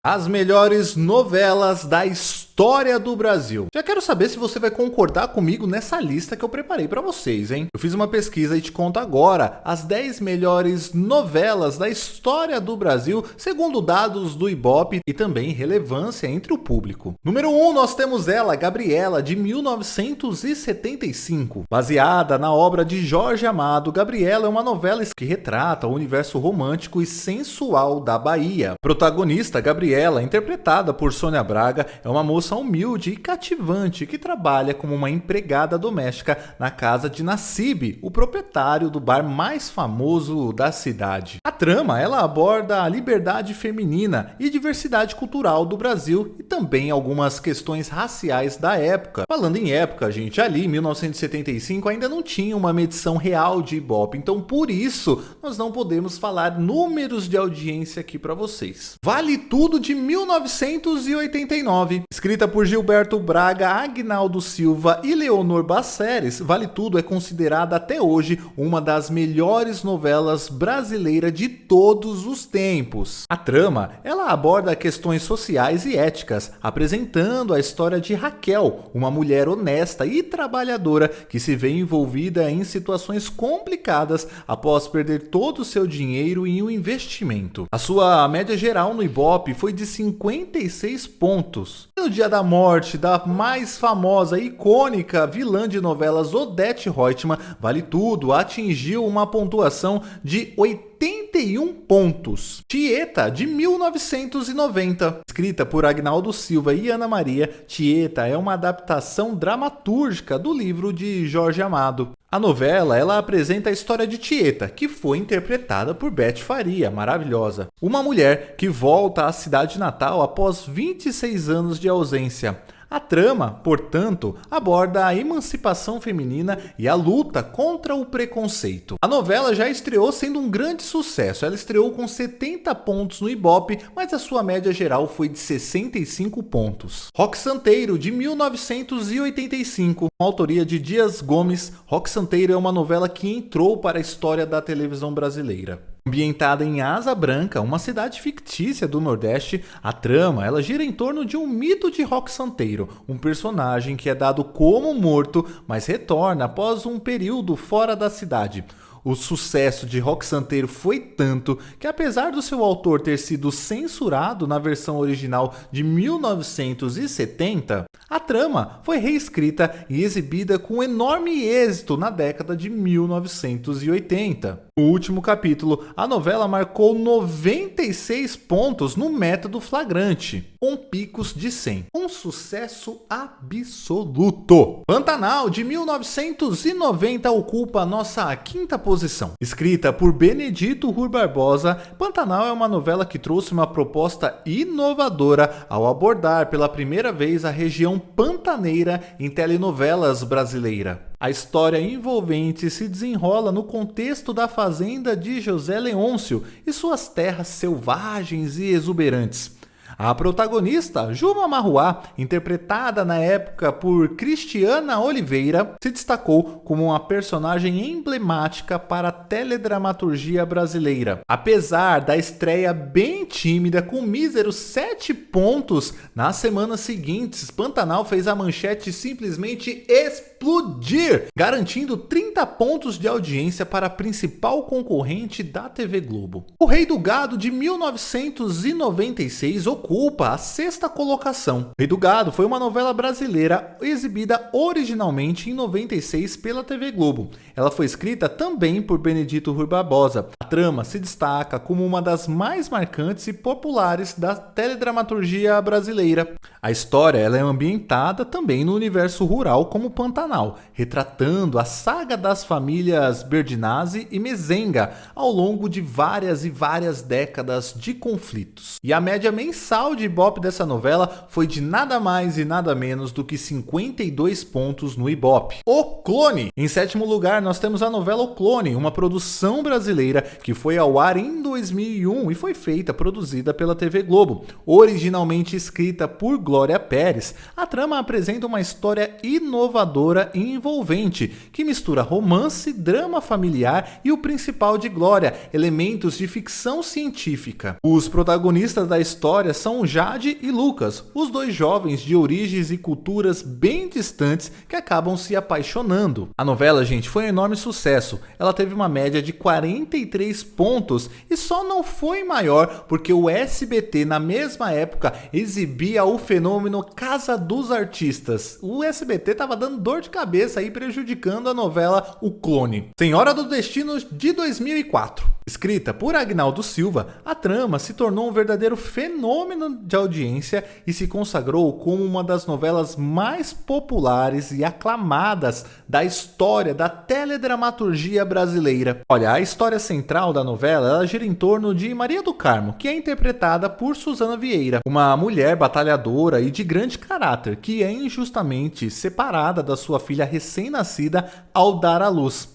As melhores novelas da história do Brasil. Já quero saber se você vai concordar comigo nessa lista que eu preparei para vocês, hein? Eu fiz uma pesquisa e te conto agora as 10 melhores novelas da história do Brasil, segundo dados do Ibope e também relevância entre o público. Número 1, nós temos ela, Gabriela, de 1975. Baseada na obra de Jorge Amado, Gabriela é uma novela que retrata o universo romântico e sensual da Bahia. Protagonista, Gabriela, interpretada por Sônia Braga, é uma moça humilde e cativante que trabalha como uma empregada doméstica na casa de Nassib, o proprietário do bar mais famoso da cidade. A trama, ela aborda a liberdade feminina e diversidade cultural do Brasil e também algumas questões raciais da época. Falando em época, gente, ali em 1975 ainda não tinha uma medição real de Ibope, então por isso nós não podemos falar números de audiência aqui para vocês. Vale Tudo de 1989. Escrita por Gilberto Braga, Agnaldo Silva e Leonor Basseres, Vale Tudo é considerada até hoje uma das melhores novelas brasileiras de todos os tempos. A trama, ela aborda questões sociais e éticas, apresentando a história de Raquel, uma mulher honesta e trabalhadora que se vê envolvida em situações complicadas após perder todo o seu dinheiro em um investimento. A sua média geral no Ibope foi de 56 pontos. No dia da morte da mais famosa e icônica vilã de novelas Odete Roitman, Vale Tudo atingiu uma pontuação de 81 pontos. Tieta, de 1990. Escrita por Agnaldo Silva e Ana Maria, Tieta é uma adaptação dramatúrgica do livro de Jorge Amado. A novela, ela apresenta a história de Tieta, que foi interpretada por Beth Faria, maravilhosa. Uma mulher que volta à cidade natal após 26 anos de ausência. A trama, portanto, aborda a emancipação feminina e a luta contra o preconceito. A novela já estreou sendo um grande sucesso. Ela estreou com 70 pontos no Ibope, mas a sua média geral foi de 65 pontos. Roque Santeiro, de 1985. Com autoria de Dias Gomes, Roque Santeiro é uma novela que entrou para a história da televisão brasileira. Ambientada em Asa Branca, uma cidade fictícia do Nordeste, a trama ela gira em torno de um mito de Roque Santeiro, um personagem que é dado como morto, mas retorna após um período fora da cidade. O sucesso de Roque Santeiro foi tanto que, apesar do seu autor ter sido censurado na versão original de 1970, a trama foi reescrita e exibida com enorme êxito na década de 1980. No último capítulo, a novela marcou 96 pontos no método flagrante, com picos de 100. Um sucesso absoluto. Pantanal, de 1990, ocupa a nossa quinta posição. Escrita por Benedito Rui Barbosa, Pantanal é uma novela que trouxe uma proposta inovadora ao abordar pela primeira vez a região pantaneira em telenovelas brasileiras. A história envolvente se desenrola no contexto da fazenda de José Leôncio e suas terras selvagens e exuberantes. A protagonista, Juma Marruá, interpretada na época por Cristiana Oliveira, se destacou como uma personagem emblemática para a teledramaturgia brasileira. Apesar da estreia bem tímida, com míseros 7 pontos nas semanas seguintes, Pantanal fez a manchete simplesmente explodir, garantindo 30 pontos de audiência para a principal concorrente da TV Globo. O Rei do Gado, de 1996, ocupa a sexta colocação. Rei do Gado foi uma novela brasileira exibida originalmente em 96 pela TV Globo. Ela foi escrita também por Benedito Rui Barbosa. A trama se destaca como uma das mais marcantes e populares da teledramaturgia brasileira. A história ela é ambientada também no universo rural como Pantanal, retratando a saga das famílias Berdinazzi e Mezenga ao longo de várias e várias décadas de conflitos. E a média mensal de Ibope dessa novela foi de nada mais e nada menos do que 52 pontos no Ibope. O Clone! Em sétimo lugar, nós temos a novela O Clone, uma produção brasileira que foi ao ar em 2001 e foi produzida pela TV Globo. Originalmente escrita por Glória Pérez, a trama apresenta uma história inovadora inovadora e envolvente, que mistura romance, drama familiar e o principal de Glória, elementos de ficção científica. Os protagonistas da história são Jade e Lucas, os dois jovens de origens e culturas bem distantes que acabam se apaixonando. A novela, gente, foi um enorme sucesso. Ela teve uma média de 43 pontos e só não foi maior porque o SBT na mesma época exibia o fenômeno Casa dos Artistas. O SBT estava dando dor de cabeça aí, prejudicando a novela O Clone. Senhora do Destino de 2004. Escrita por Agnaldo Silva, a trama se tornou um verdadeiro fenômeno de audiência e se consagrou como uma das novelas mais populares e aclamadas da história da teledramaturgia brasileira. Olha, a história central da novela ela gira em torno de Maria do Carmo, que é interpretada por Suzana Vieira, uma mulher batalhadora e de grande caráter que é injustamente separada da sua filha recém-nascida ao dar à luz.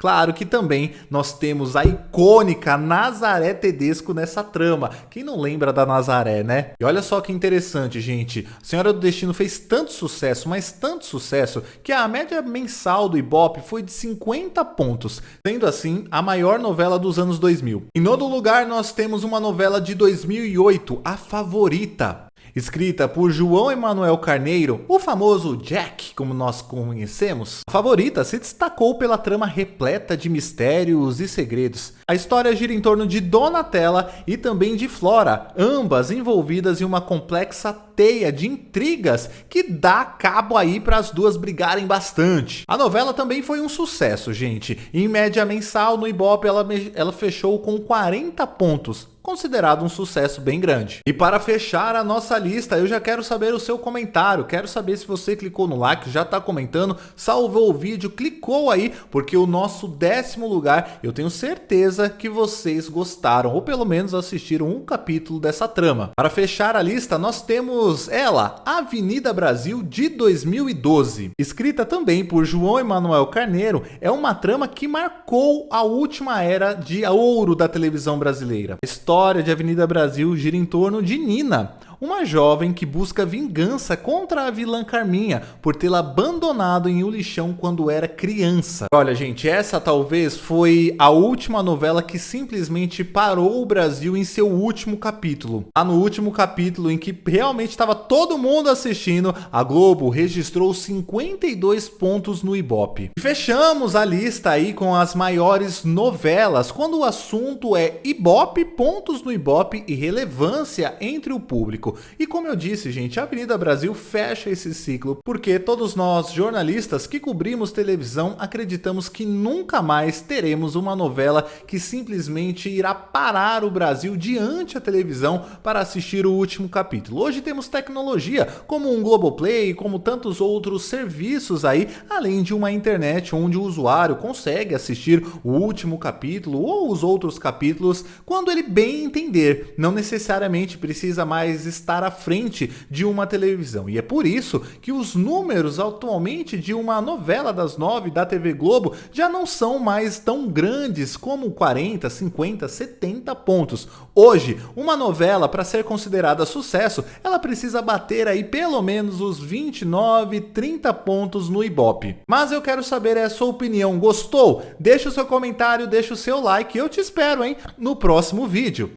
Claro que também nós temos a icônica Nazaré Tedesco nessa trama. Quem não lembra da Nazaré, né? E olha só que interessante, gente. Senhora do Destino fez tanto sucesso, mas tanto sucesso, que a média mensal do Ibope foi de 50 pontos, sendo assim a maior novela dos anos 2000. Em nono lugar, nós temos uma novela de 2008, A Favorita. Escrita por João Emanuel Carneiro, o famoso Jack, como nós conhecemos, A Favorita se destacou pela trama repleta de mistérios e segredos. A história gira em torno de Donatella e também de Flora, ambas envolvidas em uma complexa teia de intrigas que dá cabo aí para as duas brigarem bastante. A novela também foi um sucesso, gente. Em média mensal no Ibope ela fechou com 40 pontos. Considerado um sucesso bem grande. E para fechar a nossa lista, eu já quero saber o seu comentário, quero saber se você clicou no like, já está comentando, salvou o vídeo, clicou aí, porque o nosso 10º lugar, eu tenho certeza que vocês gostaram, ou pelo menos assistiram um capítulo dessa trama. Para fechar a lista, nós temos ela, Avenida Brasil de 2012. Escrita também por João Emanuel Carneiro, é uma trama que marcou a última era de ouro da televisão brasileira. A história de Avenida Brasil gira em torno de Nina, uma jovem que busca vingança contra a vilã Carminha por tê-la abandonado em um lixão quando era criança. Olha, gente, essa talvez foi a última novela que simplesmente parou o Brasil em seu último capítulo. Lá no último capítulo, em que realmente estava todo mundo assistindo, a Globo registrou 52 pontos no Ibope. E fechamos a lista aí com as maiores novelas, quando o assunto é Ibope, pontos no Ibope e relevância entre o público. E como eu disse, gente, a Avenida Brasil fecha esse ciclo, porque todos nós, jornalistas que cobrimos televisão, acreditamos que nunca mais teremos uma novela que simplesmente irá parar o Brasil diante da televisão para assistir o último capítulo. Hoje temos tecnologia, como um Globoplay, como tantos outros serviços aí, além de uma internet onde o usuário consegue assistir o último capítulo ou os outros capítulos quando ele bem entender. Não necessariamente precisa mais estar à frente de uma televisão. E é por isso que os números atualmente de uma novela das 9 da TV Globo já não são mais tão grandes como 40, 50, 70 pontos. Hoje, uma novela, para ser considerada sucesso, ela precisa bater aí pelo menos os 29, 30 pontos no Ibope. Mas eu quero saber a sua opinião. Gostou? Deixa o seu comentário, deixa o seu like. Eu te espero, hein, no próximo vídeo.